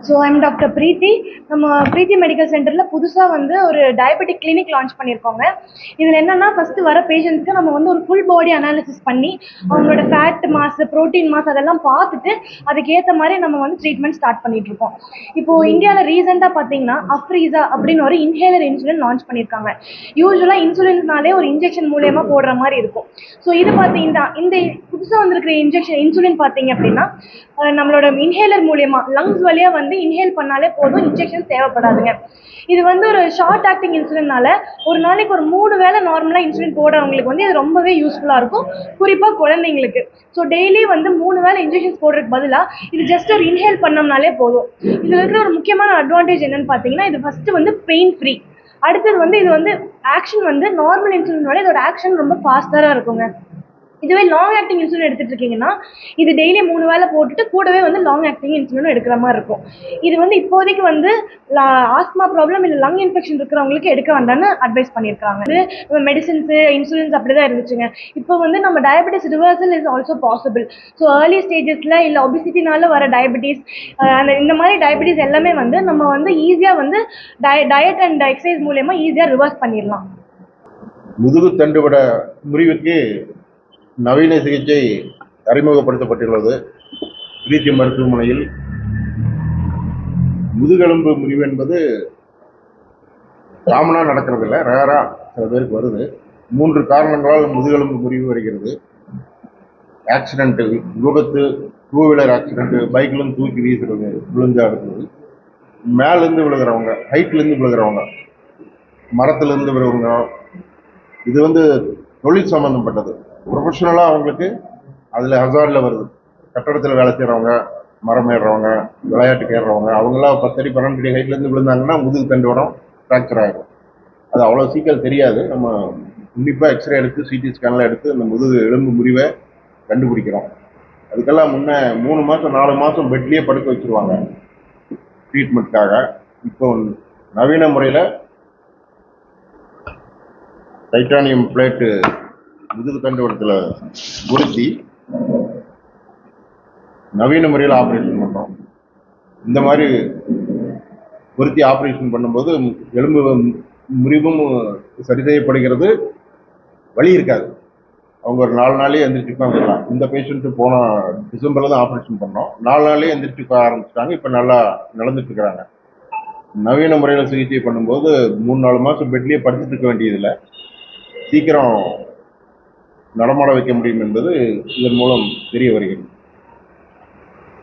So I'm doctor பிரீத்தி. நம்ம பிரீத்தி medical சென்டரில் புதுசாக வந்து ஒரு டயபெட்டிக் கிளினிக் லான்ச் பண்ணியிருக்கோங்க. இதில் என்னென்னா, ஃபஸ்ட்டு வர பேஷண்ட்ஸ்க்கு நம்ம வந்து ஒரு ஃபுல் பாடி அனாலிசிஸ் பண்ணி அவங்களோட ஃபேட் மாஸ், ப்ரோட்டீன் மாஸ் அதெல்லாம் பார்த்துட்டு அதுக்கேற்ற மாதிரி நம்ம வந்து ட்ரீட்மெண்ட் ஸ்டார்ட் பண்ணிகிட்ருக்கோம். இப்போது இந்தியாவில் ரீசெண்டாக பார்த்தீங்கன்னா அஃப்ரீசா அப்படின்னு ஒரு இன்ஹேலர் இன்சுலின் லான்ச் பண்ணியிருக்காங்க. யூஸ்வலாக இன்சுலின்ஸ்னாலே ஒரு இன்ஜெக்ஷன் மூலியமாக போடுற மாதிரி இருக்கும். ஸோ இது பார்த்தீங்கன்னா இந்த புதுசாக வந்திருக்கிற இன்சுலின் பார்த்தீங்க அப்படின்னா நம்மளோட இன்ஹேலர் மூலியமா லங்ஸ் வழியா வந்து இன்ஹேல் பண்ணாலே போதும், இன்ஜெக்ஷன் தேவைப்படாதுங்க. இது வந்து ஒரு ஷார்ட் ஆக்டிங் இன்சுலின்னால ஒரு நாளைக்கு ஒரு 3 வேளை நார்மலா இன்சுலின் போடுறவங்களுக்கு வந்து இது ரொம்பவே யூஸ்ஃபுல்லா இருக்கும், குறிப்பா குழந்தைங்களுக்கு. ஸோ டெய்லி வந்து 3 வேளை இன்ஜெக்ஷன்ஸ் போடுறதுக்கு பதிலா இது ஜஸ்ட் ஒரு இன்ஹேல் பண்ணோம்னாலே போதும். இதுல இருக்கிற ஒரு முக்கியமான அட்வான்டேஜ் என்னன்னு பாத்தீங்கன்னா, இது ஃபர்ஸ்ட் வந்து பெயின் ஃப்ரீ. அடுத்தது வந்து இது வந்து ஆக்ஷன் வந்து நார்மல் இன்சுலினோட இதோட ஆக்ஷன் ரொம்ப ஃபாஸ்டரா இருக்குங்க. இதுவே லாங் ஆக்டிங் இன்சுலின் எடுத்துட்டு இருக்கீங்கன்னா இது டெய்லி 3 வேளை போட்டுட்டு கூடவே வந்து லாங் ஆக்டிங் இன்சுலினும் எடுக்கிற மாதிரி இருக்கும். இது வந்து இப்போதைக்கு வந்து ஆஸ்மா ப்ராப்ளம் இல்லை லங் இன்ஃபெக்ஷன் இருக்கிறவங்களுக்கு எடுக்க வேண்டாம்னு அட்வைஸ் பண்ணியிருக்காங்க. மெடிசின்ஸ் இன்சுலின்ஸ் அப்படிதான் இருந்துச்சுங்க. இப்போ வந்து நம்ம diabetes reversal is also possible. So early ஸ்டேஜஸ்ல இல்லை ஒபிசிட்டினால வர டயபெட்டிஸ், இந்த மாதிரி டயபெட்டிஸ் எல்லாமே வந்து நம்ம வந்து ஈஸியாக வந்து டயட் அண்ட் எக்ஸசைஸ் மூலயமா ஈஸியாக ரிவர்ஸ் பண்ணிடலாம். முதுகு தண்டுவட முறிவுக்கு நவீன சிகிச்சை அறிமுகப்படுத்தப்பட்டுள்ளது. பிரீத்தி மருத்துவமனையில் முதுகெலும்பு முறிவு என்பது காமனாக நடக்கிறதில்ல, ரேரா சில பேருக்கு வருது. 3 காரணங்களால் முதுகெலும்பு முறிவு வருகிறது. ஆக்சிடென்ட்டு, விபத்து, 2 வீலர் ஆக்சிடென்ட்டு, பைக்லேருந்து தூக்கி வீசுறது, விழுந்தா இருக்கிறது, மேலேருந்து விழுகிறவங்க, ஹைட்லேருந்து விழுகிறவங்க, மரத்துலேருந்து விழுகிறவங்க, இது வந்து தொழில் சம்மந்தப்பட்டது. ப்ரொஃபஷனலாக அவங்களுக்கு அதில் ஹசார்டில் வருது. கட்டடத்தில் வேலை செய்கிறவங்க, மரம் ஏறுறவங்க, விளையாட்டுக்கு ஏறுறவங்க, அவங்களாம் 10 அடி 12 அடி ஹைட்லேருந்து விழுந்தாங்கன்னா முதுகு தண்டுவடம் ஃப்ராக்சர் ஆகிடும். அது அவ்வளோ சீக்கிரம் தெரியாது. நம்ம உன்னிப்பாக எக்ஸ்ரே எடுத்து சிடி ஸ்கேன்லாம் எடுத்து அந்த முதுகு எலும்பு முறிவை கண்டுபிடிக்கிறோம். அதுக்கெல்லாம் முன்னே 3 மாதம் 4 மாதம் பெட்லேயே படுக்க வச்சுருவாங்க ட்ரீட்மெண்ட்காக. இப்போ நவீன முறையில் டைட்டானியம் பிளேட்டு முதுகு தண்டுவடத்தில் பொருத்தி நவீன முறையில் ஆப்ரேஷன் பண்ணுறோம். இந்த மாதிரி பொருத்தி ஆப்ரேஷன் பண்ணும்போது எலும்பு முறிவும் சரி செய்யப்படுகிறது, வலி இருக்காது. அவங்க ஒரு 4 நாளே எந்திரிச்சுப்பாங்க. எல்லாம் இந்த பேஷண்ட்டு போன டிசம்பரில் தான் ஆப்ரேஷன் பண்ணோம். 4 நாளே எந்திரிச்சு ஆரம்பிச்சிட்டாங்க. இப்போ நல்லா நடந்துட்டு இருக்கிறாங்க. நவீன முறையில் சிகிச்சை பண்ணும்போது 3-4 மாதம் பெட்லேயே படுத்துட்டு இருக்க வேண்டியதில்லை, சீக்கிரம் நடமாட வைக்க முடியும் என்பது இதன் மூலம் தெரிய வருகிறது.